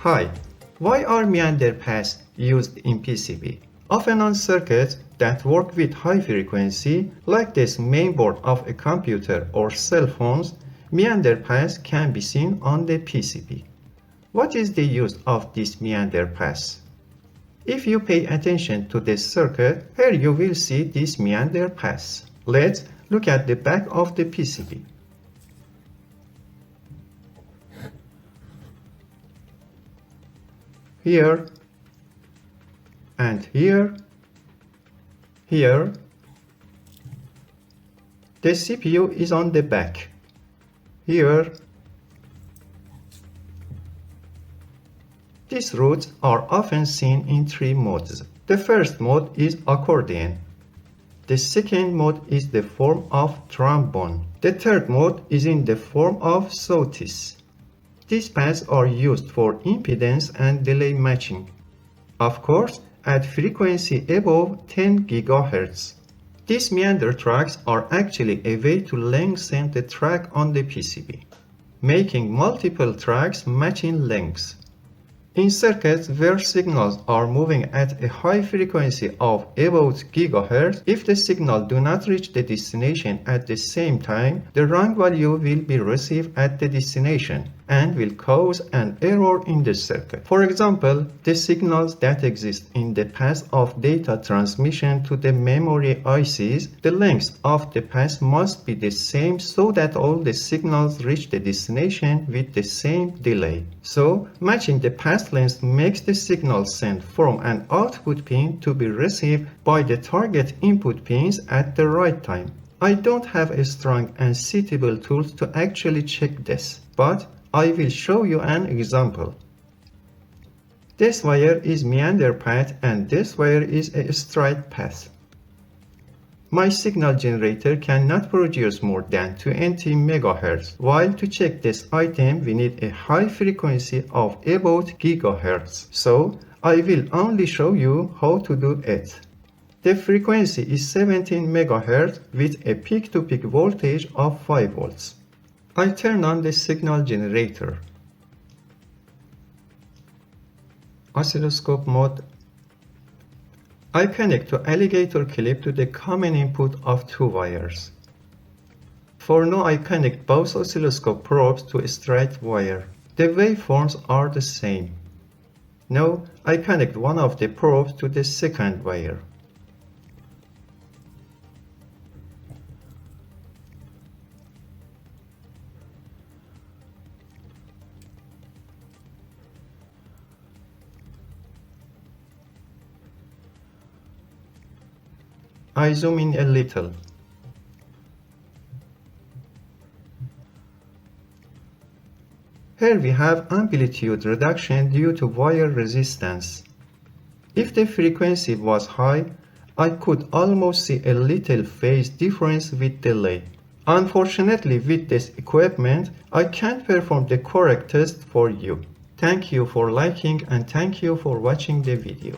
Hi, why are meander paths used in PCB? Often on circuits that work with high frequency, like this mainboard of a computer or cell phones, meander paths can be seen on the PCB. What is the use of these meander paths? If you pay attention to this circuit, here you will see these meander paths. Let's look at the back of the PCB. Here and here, the CPU is on the back. Here, these routes are often seen in three modes. The first mode is accordion. The second mode is the form of trombone. The third mode is in the form of sawtooth. These paths are used for impedance and delay matching. Of course, at frequency above 10 GHz. These meander tracks are actually a way to lengthen the track on the PCB, making multiple tracks matching lengths. In circuits where signals are moving at a high frequency of about gigahertz, if the signal do not reach the destination at the same time, the wrong value will be received at the destination and will cause an error in the circuit. For example, the signals that exist in the path of data transmission to the memory ICs, the length of the path must be the same so that all the signals reach the destination with the same delay. So, matching the path length makes the signal sent from an output pin to be received by the target input pins at the right time. I don't have a strong and suitable tools to actually check this, but I will show you an example. This wire is meander path and this wire is a straight path. My signal generator cannot produce more than 20 MHz, while to check this item we need a high frequency of about gigahertz. So I will only show you how to do it. The frequency is 17 MHz with a peak-to-peak voltage of 5 volts. I turn on the signal generator. Oscilloscope mode. I connect to alligator clip to the common input of two wires. For now I connect both oscilloscope probes to a straight wire. The waveforms are the same. Now I connect one of the probes to the second wire. I zoom in a little. Here we have amplitude reduction due to wire resistance. If the frequency was high, I could almost see a little phase difference with delay. Unfortunately, with this equipment, I can't perform the correct test for you. Thank you for liking and thank you for watching the video.